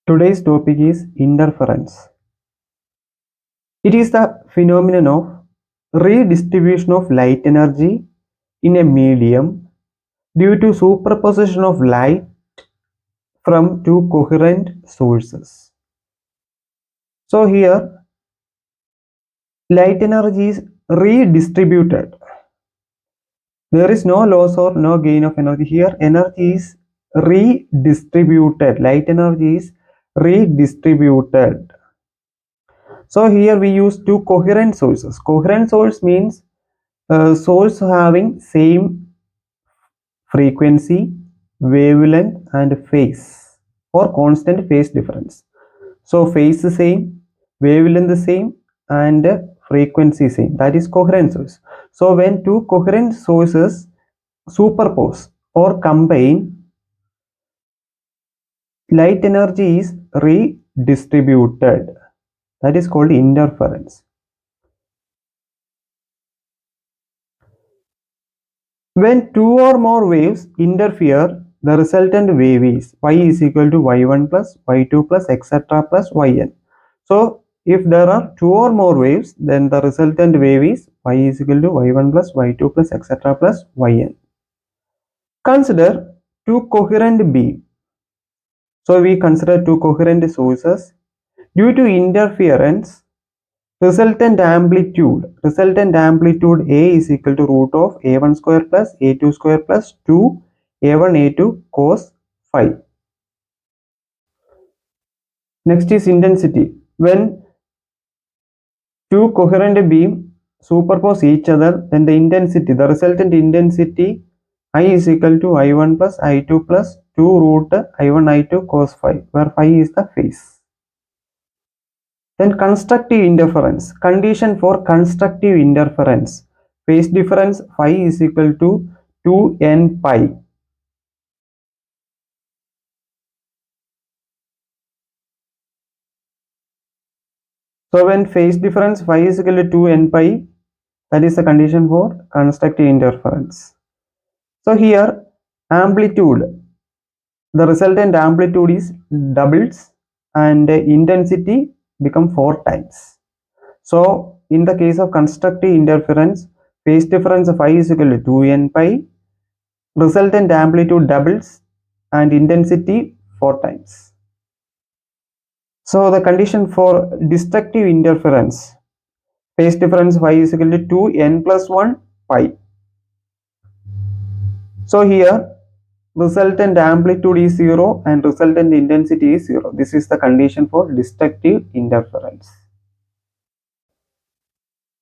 Today's topic is interference. It is the phenomenon of redistribution of light energy in a medium due to superposition of light from two coherent sources. So here light energy is redistributed. There is no loss or no gain of energy. Here energy is redistributed. Light energy is redistributed. So here we use two coherent sources. Coherent source means source having same frequency, wavelength and phase or constant phase difference. So phase is same, wavelength is same and frequency same. That is coherent source. So when two coherent sources superpose or combine, light energy is redistributed. That is called interference. When two or more waves interfere, the resultant wave is y is equal to y1 plus y2 plus etc plus yn. So if there are two or more waves, then the resultant wave is y is equal to y1 plus y2 plus etc plus yn. Consider two coherent beams. So we consider two coherent sources. Due to interference, resultant amplitude A is equal to root of A1 square plus A2 square plus 2 A1 A2 cos phi. Next is intensity. When two coherent beams superpose each other, then the resultant intensity I is equal to I1 plus I2 plus 2 root I1 I2 cos phi, where phi is the phase. Then constructive interference. Condition for constructive interference. Phase difference phi is equal to 2n pi. So when phase difference phi is equal to 2n pi, that is the condition for constructive interference. So here amplitude, the resultant amplitude is doubles and intensity become 4 times. So in the case of constructive interference, phase difference phi is equal to 2n pi, resultant amplitude doubles and intensity 4 times. So the condition for destructive interference, phase difference phi is equal to 2n plus 1 pi. So here resultant amplitude is 0 and resultant intensity is 0. This is the condition for destructive interference.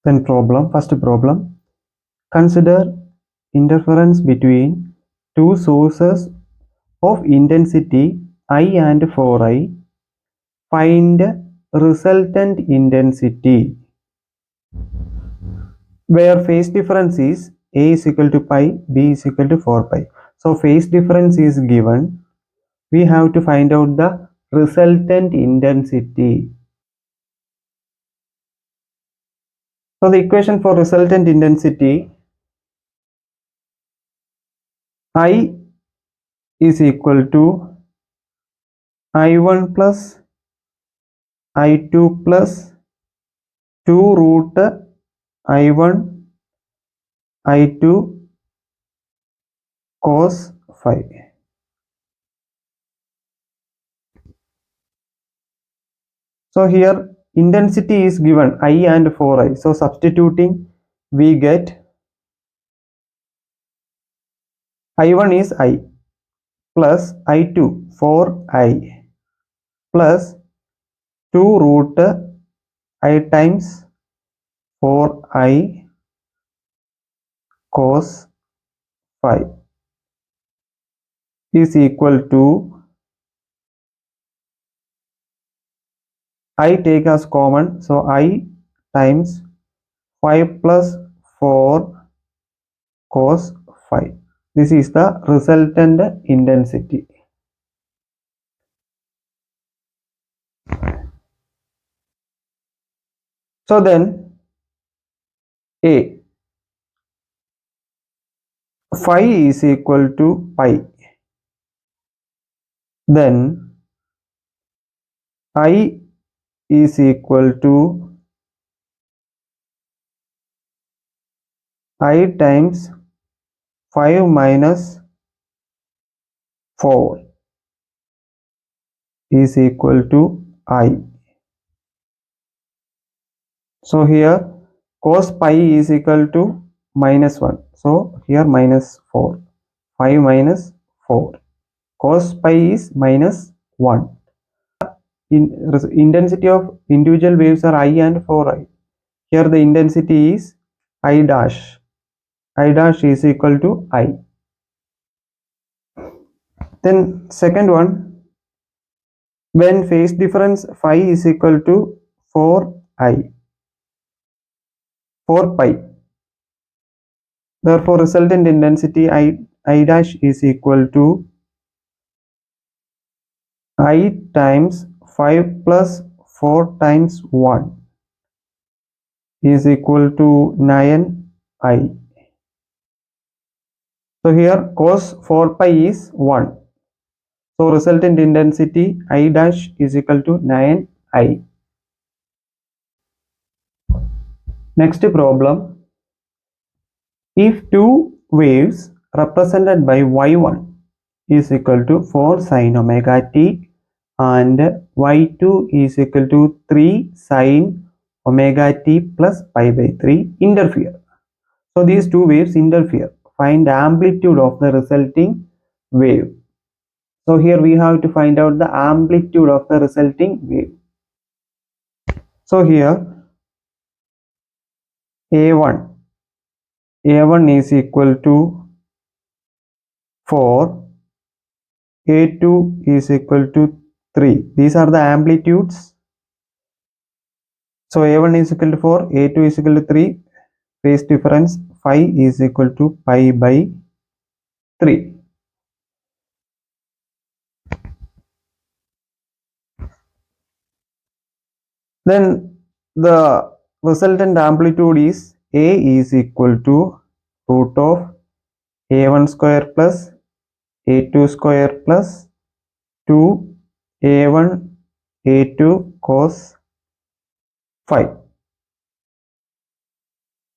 Then first problem, consider interference between two sources of intensity I and 4i. Find resultant intensity, where phase difference is A is equal to pi, B is equal to 4 pi. So phase difference is given. We have to find out the resultant intensity. So the equation for resultant intensity, I is equal to I1 plus I2 plus 2 root I1 I2 cos phi. So here intensity is given I and 4i. So substituting, we get I1 is I plus I2 4i plus 2 root I times 4i cos phi is equal to, I take as common, so I times 5 plus 4 cos phi. This is the resultant intensity. So then A, phi is equal to pi. Then I is equal to I times 5 minus 4 is equal to I. So here cos pi is equal to minus 1. So here minus 4. 5 minus 4. Cos pi is minus 1. Intensity of individual waves are I and 4I. Here the intensity is I dash. I dash is equal to I. Then second one, when phase difference phi is equal to 4I, 4 pi. Therefore resultant intensity I dash is equal to I times 5 plus 4 times 1 is equal to 9I. So here cos 4 pi is 1. So resultant intensity I dash is equal to 9I. Next problem. If two waves represented by y1 is equal to 4 sin omega t and y2 is equal to 3 sin omega t plus pi by 3 interfere. So these two waves interfere. Find the amplitude of the resulting wave. So here we have to find out the amplitude of the resulting wave. So here A1 is equal to 4, A2 is equal to 3. These are the amplitudes. So A1 is equal to 4, A2 is equal to 3. Phase difference phi is equal to pi by 3. Then the resultant amplitude is A is equal to root of A1 square plus A2 square plus 2 A1 A2 cos phi.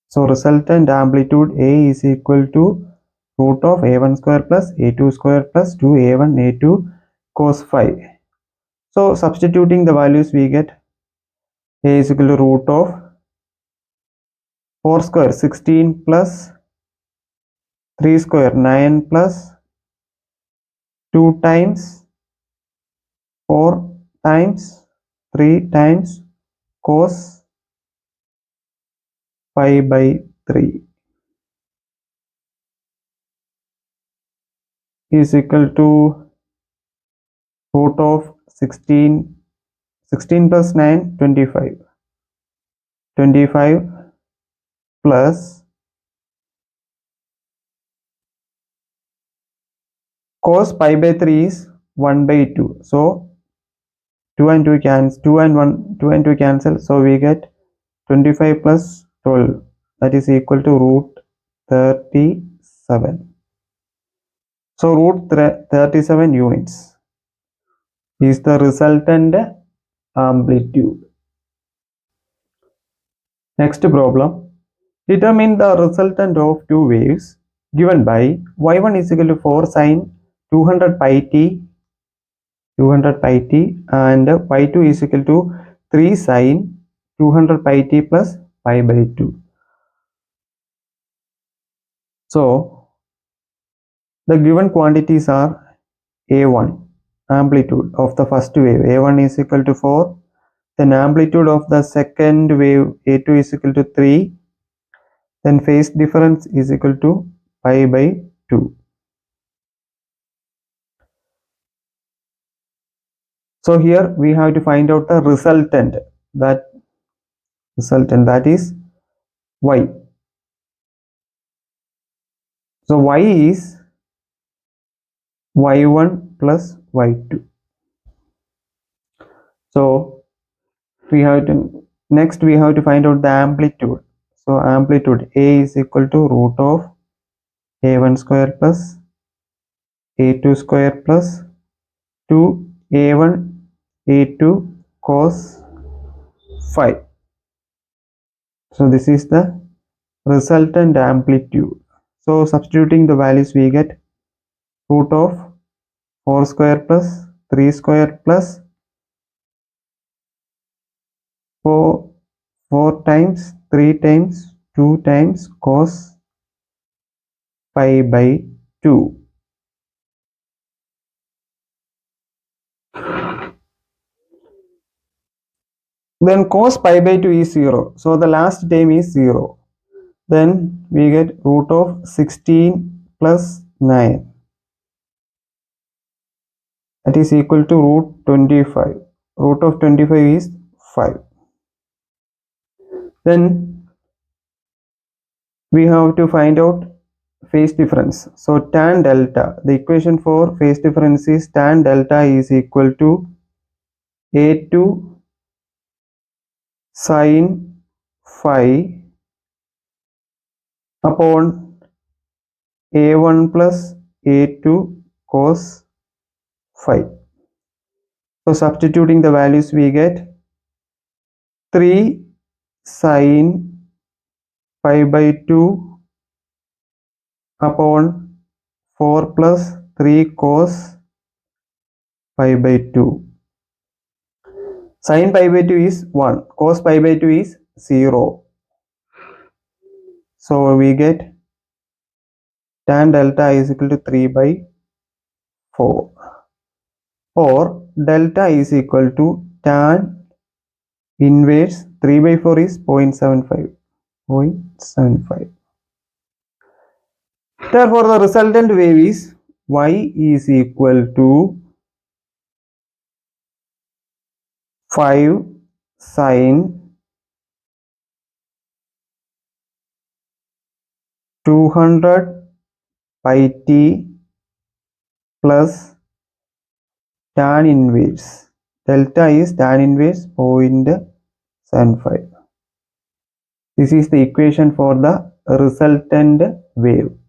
So resultant amplitude A is equal to root of A1 square plus A2 square plus 2 A1 A2 cos phi. So substituting the values we get A is equal to root of 4 square 16 plus 3 square 9 plus 2 times 4 times 3 times cos pi by 3 is equal to root of 16 plus 9 25 plus cos pi by 3 is 1 by 2. So 2 and 2 cancel, 2 and 1, 2 and 2 cancel. So we get 25 plus 12, that is equal to root 37. So root 37 units is the resultant amplitude. Next problem. Determine the resultant of two waves given by y1 is equal to 4 sine 200 pi t and y2 is equal to 3 sine 200 pi t plus pi by 2. So the given quantities are A1, amplitude of the first wave, A1 is equal to 4, then amplitude of the second wave, A2 is equal to 3, then phase difference is equal to pi by 2. So here we have to find out the resultant, that is y. So y is y1 plus y2. So we have to find out the amplitude. So amplitude A is equal to root of A1 square plus A2 square plus 2 A1 A2 cos phi. So this is the resultant amplitude. So substituting the values, we get root of 4 square plus 3 square plus 4 times 3 times 2 times cos pi by 2. Then cos pi by 2 is 0. So the last term is 0. Then we get root of 16 plus 9. That is equal to root 25. Root of 25 is 5. Then we have to find out phase difference. So tan delta, the equation for phase difference is tan delta is equal to A2 sin phi upon A1 plus A2 cos phi. So substituting the values, we get 3 sin pi by 2 upon 4 plus 3 cos pi by 2. Sin pi by 2 is 1. Cos pi by 2 is 0. So we get tan delta is equal to 3 by 4. Or delta is equal to tan inverse 3 by 4 is 0.75. 0.75. Therefore, the resultant wave is y is equal to 5 sin 200 pi t plus tan inverse. Delta is tan inverse 0.75. This is the equation for the resultant wave.